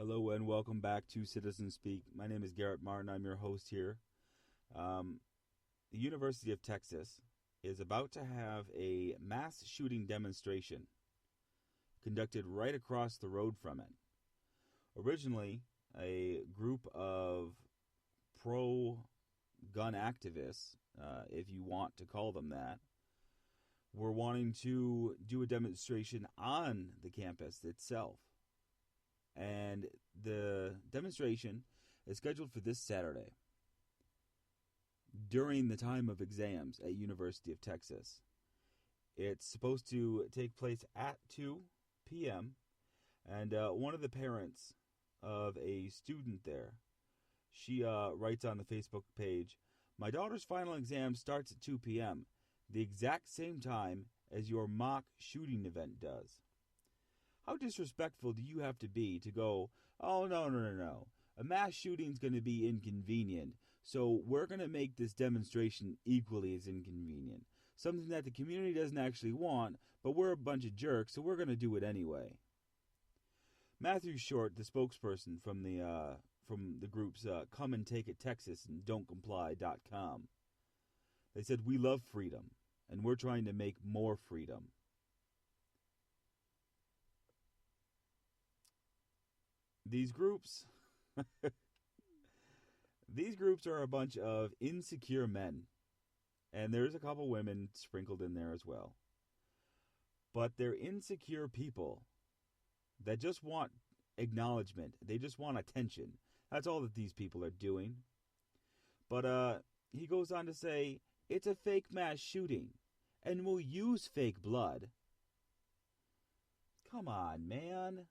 Hello and welcome back to Citizen Speak. My name is Garrett Martin. I'm your host here. The University of Texas is about to have a mass shooting demonstration conducted right across the road from it. Originally, a group of pro-gun activists, if you want to call them that, were wanting to do a demonstration on the campus itself. And the demonstration is scheduled for this Saturday during the time of exams at University of Texas. It's supposed to take place at 2 p.m. And one of the parents of a student there, she writes on the Facebook page, "My daughter's final exam starts at 2 p.m., the exact same time as your mock shooting event does. How disrespectful do you have to be to go, oh, no. A mass shooting's going to be inconvenient, so we're going to make this demonstration equally as inconvenient. Something that the community doesn't actually want, but we're a bunch of jerks, so we're going to do it anyway." Matthew Short, the spokesperson from the groups Come and Take It Texas and Don'tComply.com, they said, "We love freedom, and we're trying to make more freedom." These groups are a bunch of insecure men. And there's a couple women sprinkled in there as well. But they're insecure people that just want acknowledgement. They just want attention. That's all that these people are doing. But he goes on to say, it's a fake mass shooting, and we'll use fake blood. Come on, man.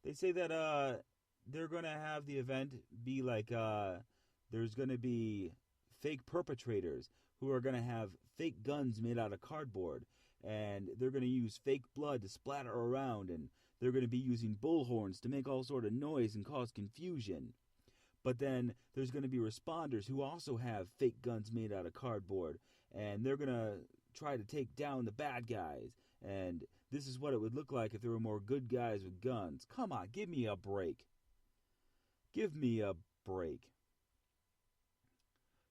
They say that they're going to have the event be like there's going to be fake perpetrators who are going to have fake guns made out of cardboard, and they're going to use fake blood to splatter around, and they're going to be using bullhorns to make all sort of noise and cause confusion. But then there's going to be responders who also have fake guns made out of cardboard, and they're going to try to take down the bad guys. And this is what it would look like if there were more good guys with guns. Come on, give me a break. Give me a break.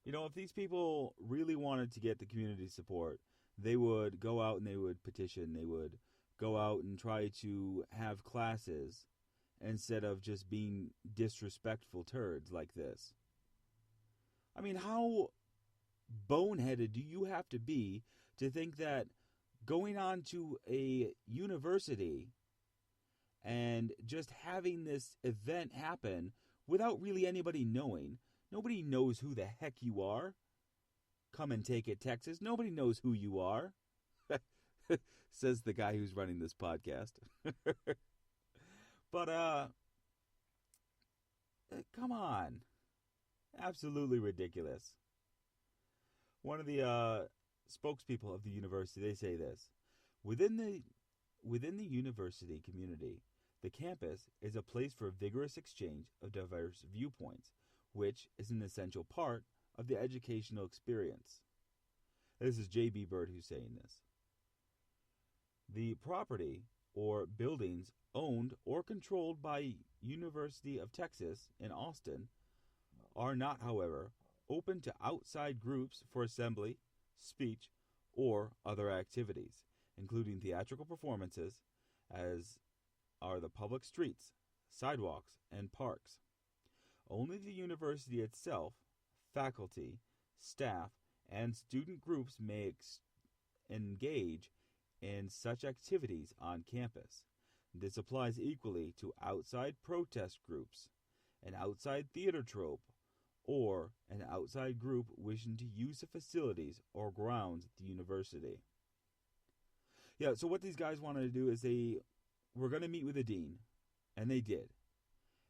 You know, if these people really wanted to get the community support, they would go out and they would petition. They would go out and try to have classes instead of just being disrespectful turds like this. I mean, how boneheaded do you have to be to think that going on to a university and just having this event happen without really anybody knowing? Nobody knows who the heck you are. Come and Take It, Texas. Nobody knows who you are, says the guy who's running this podcast. But, come on. Absolutely ridiculous. One of the spokespeople of the university, they say this: within the university community, the campus is a place for vigorous exchange of diverse viewpoints, which is an essential part of the educational experience. This is J.B. Bird who's saying this. The property or buildings owned or controlled by University of Texas in Austin are not, however, open to outside groups for assembly, speech, or other activities, including theatrical performances, as are the public streets, sidewalks, and parks. Only the university itself, faculty, staff, and student groups may engage in such activities on campus. This applies equally to outside protest groups, an outside theater troupe, or an outside group wishing to use the facilities or grounds at the university. Yeah, so what these guys wanted to do is they were going to meet with the dean, and they did.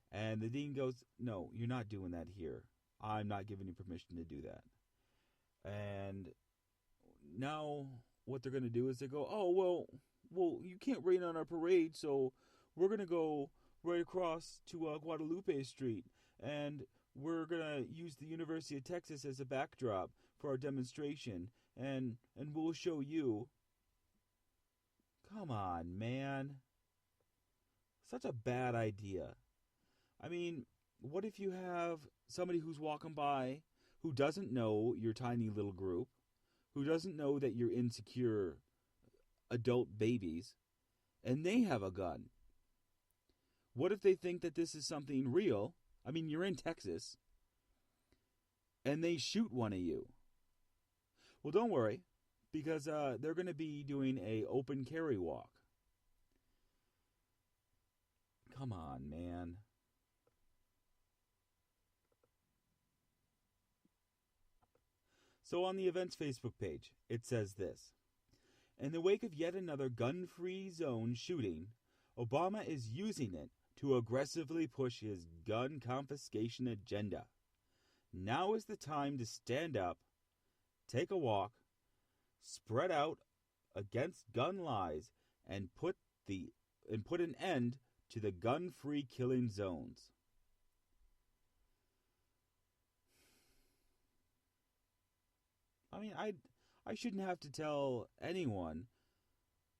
And the dean goes, "No, you're not doing that here. I'm not giving you permission to do that." And now what they're going to do is they go, "Oh, well, you can't rain on our parade, so we're going to go right across to Guadalupe Street, and we're going to use the University of Texas as a backdrop for our demonstration, and we'll show you." Come on, man. Such a bad idea. I mean, what if you have somebody who's walking by who doesn't know your tiny little group, who doesn't know that you're insecure adult babies, and they have a gun? What if they think that this is something real? I mean, you're in Texas, and they shoot one of you. Well, don't worry, because they're going to be doing a open carry walk. Come on, man. So on the event's Facebook page, it says this. In the wake of yet another gun-free zone shooting, Obama is using it to aggressively push his gun confiscation agenda. Now is the time to stand up, take a walk, spread out against gun lies, and put an end to the gun-free killing zones. I mean, I shouldn't have to tell anyone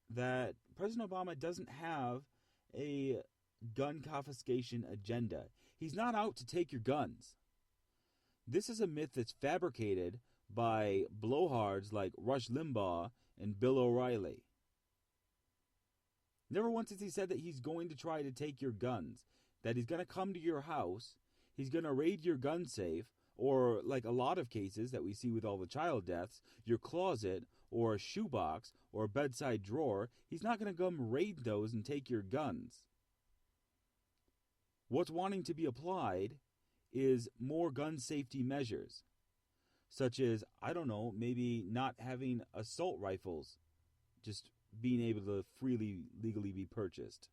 that President Obama doesn't have a gun confiscation agenda. He's not out to take your guns. This is a myth that's fabricated by blowhards like Rush Limbaugh and Bill O'Reilly. Never once has he said that he's going to try to take your guns, that he's going to come to your house, he's going to raid your gun safe, or like a lot of cases that we see with all the child deaths, your closet or a shoebox or a bedside drawer. He's not going to come raid those and take your guns. What's wanting to be applied is more gun safety measures, such as, I don't know, maybe not having assault rifles just being able to freely, legally be purchased.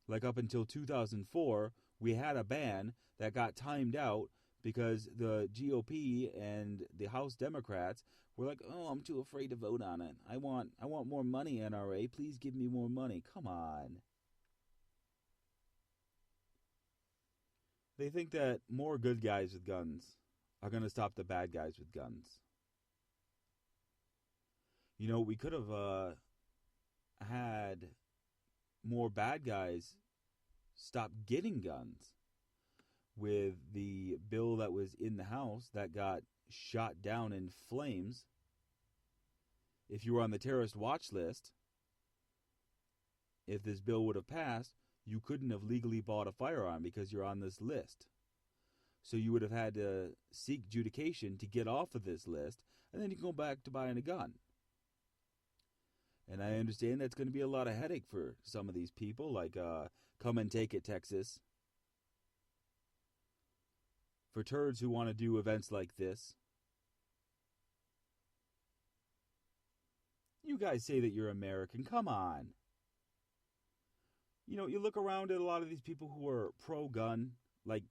Like up until 2004, we had a ban that got timed out because the GOP and the House Democrats were like, oh, I'm too afraid to vote on it. I want more money, NRA. Please give me more money. Come on. They think that more good guys with guns are going to stop the bad guys with guns. You know, we could have had more bad guys stop getting guns with the bill that was in the House that got shot down in flames. If you were on the terrorist watch list, if this bill would have passed, you couldn't have legally bought a firearm because you're on this list. So you would have had to seek adjudication to get off of this list, and then you can go back to buying a gun. And I understand that's going to be a lot of headache for some of these people, like Come and Take It, Texas. For turds who want to do events like this. You guys say that you're American. Come on. You know, you look around at a lot of these people who are pro-gun, like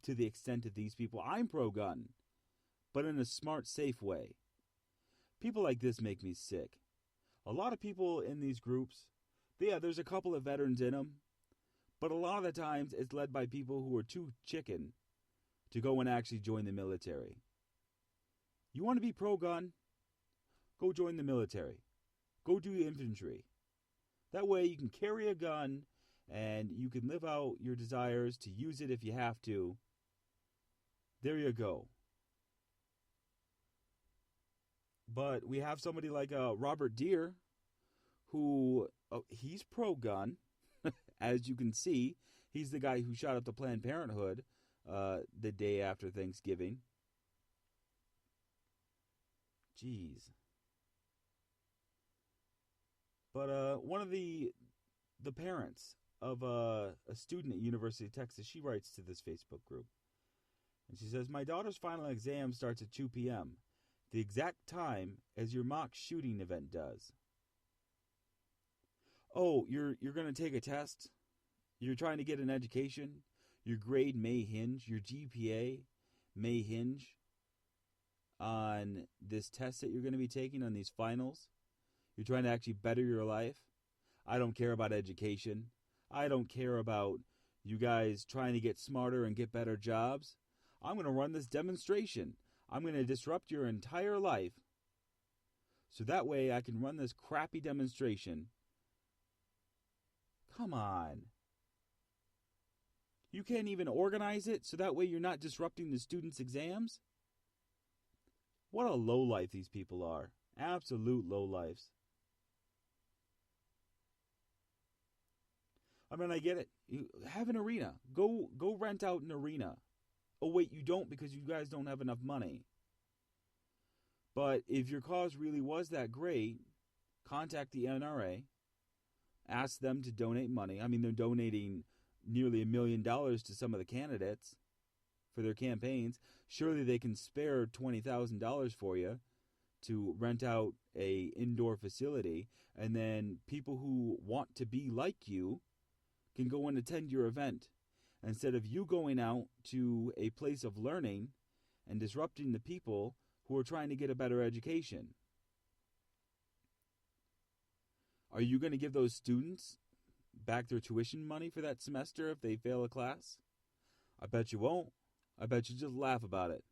to the extent of these people. I'm pro-gun, but in a smart, safe way. People like this make me sick. A lot of people in these groups, yeah, there's a couple of veterans in them, but a lot of the times it's led by people who are too chicken to go and actually join the military. You want to be pro-gun? Go join the military. Go do infantry. That way you can carry a gun and you can live out your desires to use it if you have to. There you go. But we have somebody like Robert Deere, who, he's pro-gun, as you can see. He's the guy who shot up the Planned Parenthood the day after Thanksgiving. Jeez. But one of the parents of a student at University of Texas, she writes to this Facebook group. And she says, my daughter's final exam starts at 2 p.m., the exact time as your mock shooting event does. Oh, you're going to take a test? You're trying to get an education? Your grade may hinge, your GPA may hinge on this test that you're going to be taking, on these finals. You're trying to actually better your life. I don't care about education. I don't care about you guys trying to get smarter and get better jobs. I'm going to run this demonstration. I'm going to disrupt your entire life so that way I can run this crappy demonstration. Come on. You can't even organize it so that way you're not disrupting the students' exams? What a lowlife these people are. Absolute lowlifes. I mean, I get it. You have an arena. Go rent out an arena. Oh, wait, you don't because you guys don't have enough money. But if your cause really was that great, contact the NRA. Ask them to donate money. I mean, they're donating nearly $1 million to some of the candidates for their campaigns. Surely they can spare $20,000 for you to rent out a indoor facility, and then people who want to be like you can go and attend your event instead of you going out to a place of learning and disrupting the people who are trying to get a better education. Are you going to give those students back their tuition money for that semester if they fail a class? I bet you won't. I bet you just laugh about it.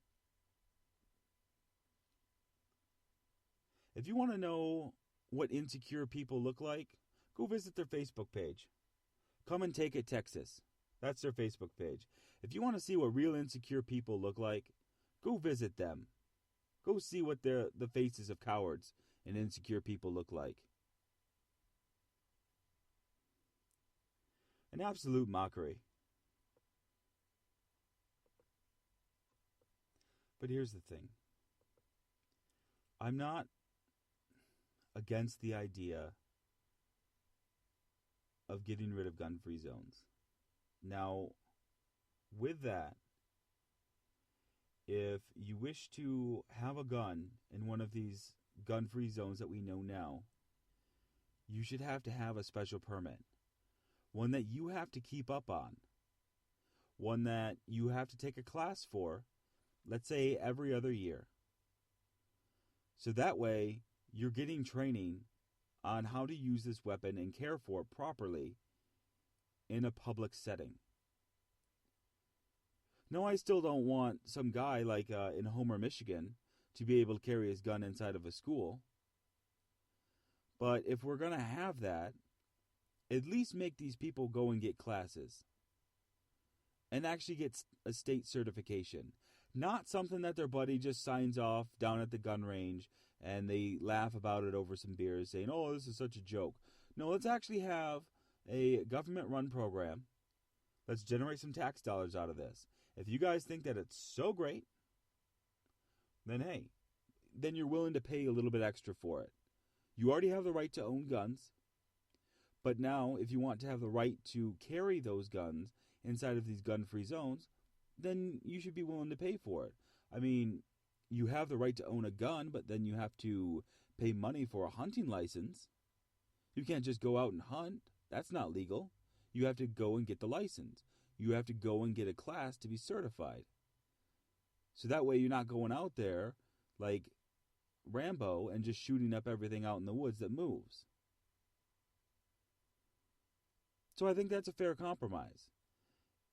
If you want to know what insecure people look like, go visit their Facebook page. Come and Take It Texas. That's their Facebook page. If you want to see what real insecure people look like, go visit them. Go see what the faces of cowards and insecure people look like. An absolute mockery. But here's the thing. I'm not against the idea of getting rid of gun-free zones. Now, with that, if you wish to have a gun in one of these gun-free zones that we know now, you should have to have a special permit. One that you have to keep up on. One that you have to take a class for, let's say every other year. So that way, you're getting training on how to use this weapon and care for it properly in a public setting. No, I still don't want some guy like in Homer, Michigan, to be able to carry his gun inside of a school. But if we're going to have that, at least make these people go and get classes and actually get a state certification. Not something that their buddy just signs off down at the gun range and they laugh about it over some beers saying, oh, this is such a joke. No, let's actually have a government-run program. Let's generate some tax dollars out of this. If you guys think that it's so great, then hey, then you're willing to pay a little bit extra for it. You already have the right to own guns. But now, if you want to have the right to carry those guns inside of these gun-free zones, then you should be willing to pay for it. I mean, you have the right to own a gun, but then you have to pay money for a hunting license. You can't just go out and hunt. That's not legal. You have to go and get the license. You have to go and get a class to be certified. So that way you're not going out there like Rambo and just shooting up everything out in the woods that moves. So I think that's a fair compromise.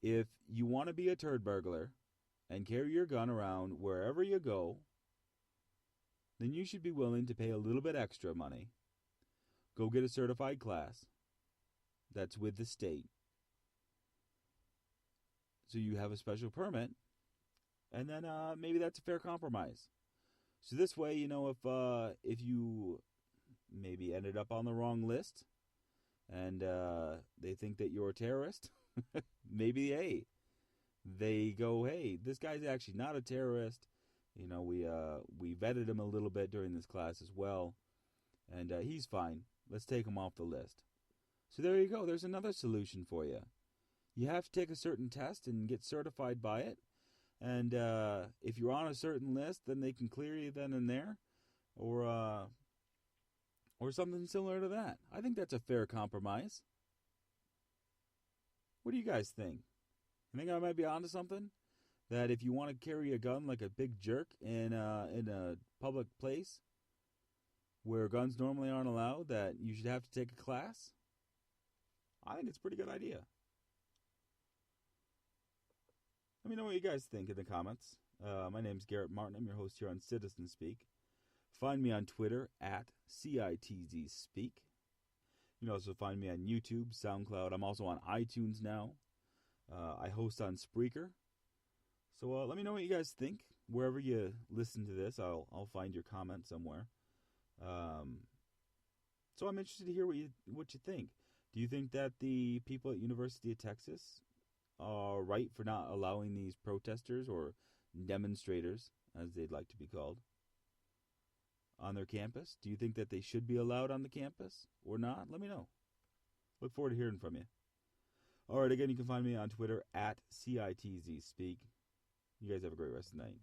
If you want to be a turd burglar and carry your gun around wherever you go, then you should be willing to pay a little bit extra money. Go get a certified class that's with the state. So you have a special permit, and then maybe that's a fair compromise. So this way, you know, if you maybe ended up on the wrong list and they think that you're a terrorist, maybe, hey, they go, hey, this guy's actually not a terrorist. You know, we vetted him a little bit during this class as well, and he's fine. Let's take him off the list. So there you go. There's another solution for you. You have to take a certain test and get certified by it. And if you're on a certain list, then they can clear you then and there, or something similar to that. I think that's a fair compromise. What do you guys think? You think I might be onto something? That if you want to carry a gun like a big jerk in a public place where guns normally aren't allowed, that you should have to take a class? I think it's a pretty good idea. Let me know what you guys think in the comments. My name's Garrett Martin. I'm your host here on Citizen Speak. Find me on Twitter at CITZSpeak. You can also find me on YouTube, SoundCloud. I'm also on iTunes now. I host on Spreaker. So let me know what you guys think. Wherever you listen to this, I'll find your comment somewhere. So I'm interested to hear what you think. Do you think that the people at University of Texas are right for not allowing these protesters or demonstrators, as they'd like to be called, on their campus? Do you think that they should be allowed on the campus or not? Let me know. Look forward to hearing from you. All right, again, you can find me on Twitter at CITZSpeak. You guys have a great rest of the night.